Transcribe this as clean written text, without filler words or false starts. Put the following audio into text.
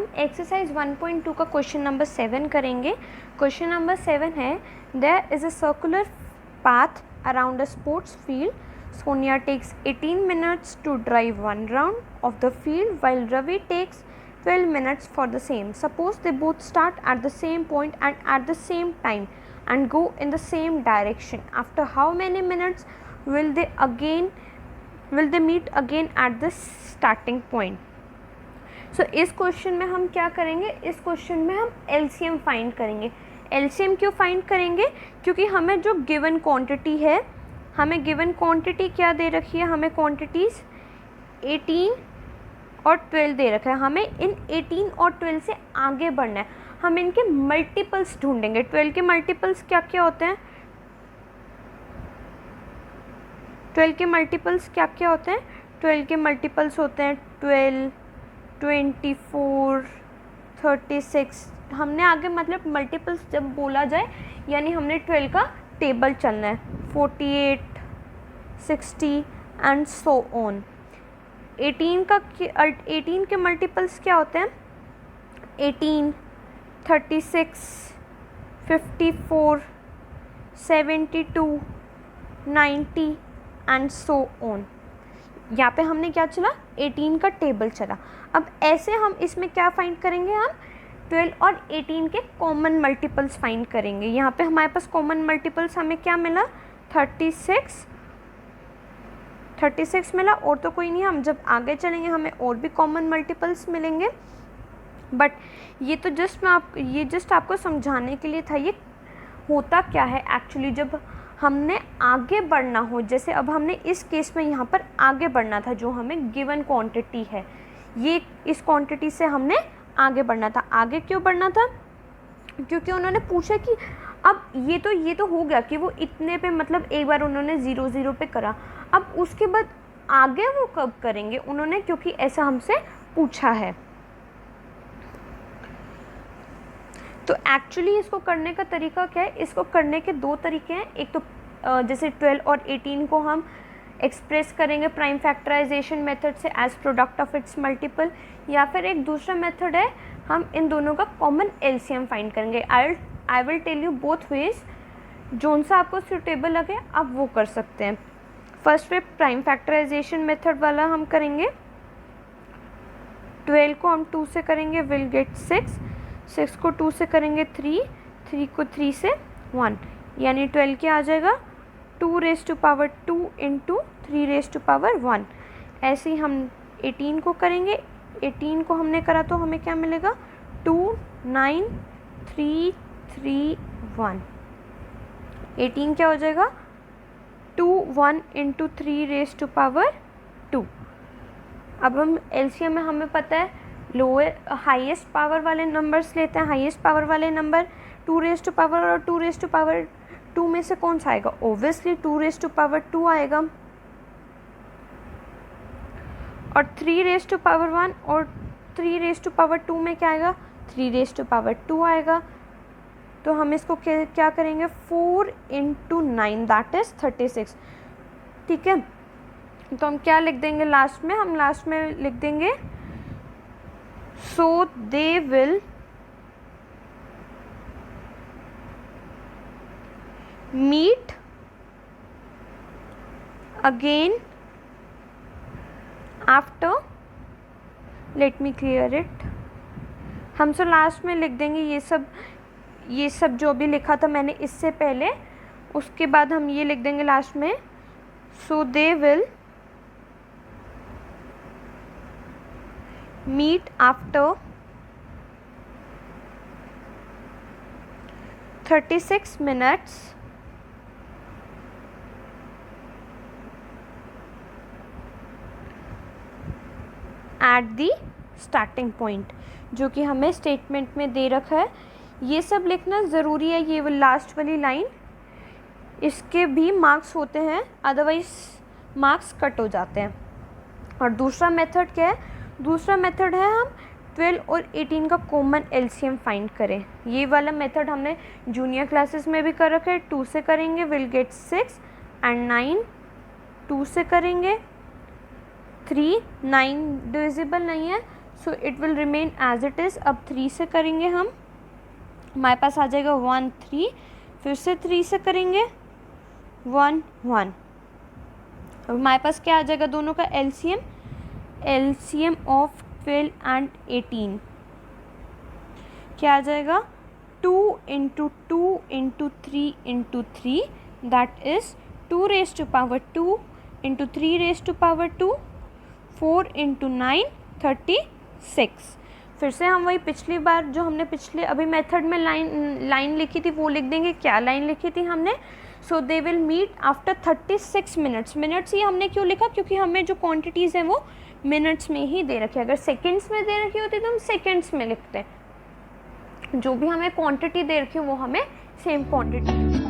हम एक्सरसाइज 1.2 का question number 7 करेंगे। क्वेश्चन नंबर 7 है, there is a circular path around a sports field. Sonia takes 18 minutes to drive one round of the field while Ravi takes 12 minutes for the same. Suppose they both start at the same point and at the same time and go in the same direction. After how many minutes will they meet again at the starting point? सो इस question में हम क्या करेंगे, इस question में हम LCM find करेंगे। LCM क्यों फाइंड करेंगे? क्योंकि हमें जो गिवन क्वांटिटी है, हमें गिवन क्वांटिटी क्या दे रखी है, हमें क्वांटिटीज़ 18 और 12 दे रखा है। हमें इन 18 और 12 से आगे बढ़ना है, हम इनके मल्टीपल्स ढूंढेंगे। 12 के मल्टीपल्स क्या क्या होते हैं? 12 के मल्टीपल्स क्या क्या होते हैं? 12 के मल्टीपल्स होते हैं 12, 24, 36। हमने आगे मतलब मल्टीपल्स जब बोला जाए यानी हमने 12 का टेबल चलना है, 48, 60 एंड सो ऑन। 18 के मल्टीपल्स क्या होते हैं? 18, 36, 54, 72, 90 एंड सो ऑन। यहाँ पे हमने क्या चला? 18 का टेबल चला। अब ऐसे हम इसमें क्या फाइंड करेंगे? हम 12 और 18 के कॉमन मल्टीपल्स फाइंड करेंगे। यहाँ पे हमारे पास कॉमन मल्टीपल्स हमें क्या मिला? 36 मिला, और तो कोई नहीं। हम जब आगे चलेंगे हमें और भी कॉमन मल्टीपल्स मिलेंगे, बट ये तो जस्ट आपको समझाने के लिए था। ये होता क्या है एक्चुअली, जब हमने आगे बढ़ना हो, जैसे अब हमने इस केस में यहाँ पर आगे बढ़ना था, जो हमें गिवन क्वांटिटी है, ये इस क्वांटिटी से हमने आगे बढ़ना था। आगे क्यों बढ़ना था? क्योंकि उन्होंने पूछा कि अब ये तो हो गया कि वो इतने पे, मतलब एक बार उन्होंने 0 पे करा, अब उसके बाद आगे वो कब करेंगे उन्होंने, क्योंकि ऐसा हमसे पूछा है। तो एक्चुअली इसको करने का तरीका क्या है? इसको करने के दो तरीके हैं। एक तो जैसे 12 और 18 को हम एक्सप्रेस करेंगे प्राइम फैक्टराइजेशन मेथड से as product of its multiple, या फिर एक दूसरा मेथड है, हम इन दोनों का कॉमन एलसीएम फाइंड करेंगे। I will tell you both ways, जोन सा आपको सूटेबल लगे आप वो कर सकते हैं। First way prime factorization method वाला हम करेंगे। 12 को हम 2 से करेंगे, विल गेट 6 को 2 से करेंगे 3 को 3 से 1, यानी 12 क्या आ जाएगा? 2 raise to power 2 into 3 raise to power 1। ऐसे ही हम 18 को करेंगे। 18 को हमने करा तो हमें क्या मिलेगा? 2, 9, 3, 3, 1। 18 क्या हो जाएगा? 2, 1 इंटू 3 रेज़ टू पावर 2। अब हम एलसीएम में हमें पता है लोअर हाईएस्ट पावर वाले नंबर्स लेते हैं। हाईएस्ट पावर वाले नंबर 2 रेज़ टू पावर और 2 रेज़ टू पावर 2 में से कौन सा आएगा? ओब्वियसली 2 रेज़ टू पावर 2 आएगा। और 3 रेज़ टू पावर 1 और 3 रेज़ टू पावर 2 में क्या आएगा? 3 रेज़ टू पावर 2 आएगा। तो हम इसको क्या करेंगे? 4 इंटू 9 दैट इज़ 36। ठीक है, तो हम क्या लिख देंगे लास्ट में? हम लास्ट में लिख देंगे so they will meet again after, let me clear it। हम सो लास्ट में लिख देंगे ये सब जो भी लिखा था मैंने इससे पहले, उसके बाद हम ये लिख देंगे लास्ट में so they will meet after 36 minutes at the starting point, जो कि हमें स्टेटमेंट में दे रखा है। ये सब लिखना ज़रूरी है। ये लास्ट वाली लाइन, इसके भी मार्क्स होते हैं, अदरवाइज मार्क्स कट हो जाते हैं। और दूसरा मेथड क्या है? दूसरा मेथड है हम 12 और 18 का कॉमन एलसीएम फाइंड करें। ये वाला मेथड हमने जूनियर क्लासेस में भी कर रखा है। 2 से करेंगे, विल गेट 6 एंड 9, 2 से करेंगे 3, 9 डिविजिबल नहीं है so it will remain as it is. अब 3 से करेंगे हम, हमारे पास आ जाएगा 1 3, फिर से 3 से करेंगे 1 1। अब हमारे पास क्या आ जाएगा दोनों का एलसीएम, एलसीएम ऑफ 12 एंड 18 क्या आ जाएगा 2 into 2 into 3 into 3, that is 2 raise to power 2 into 3 raise to power 2, 4 into 9 36। फिर से हम वही पिछली बार जो हमने पिछले अभी मेथड में लाइन लिखी थी वो लिख देंगे। क्या लाइन लिखी थी हमने? So they will meet after 36 minutes. Minutes ही हमने क्यों लिखा? क्योंकि हमें जो क्वांटिटीज़ हैं वो मिनट्स में ही दे रखी है। अगर सेकेंड्स में दे रखी होती तो हम सेकेंड्स में लिखते। जो भी हमें क्वांटिटी दे रखी है वो हमें सेम क्वांटिटी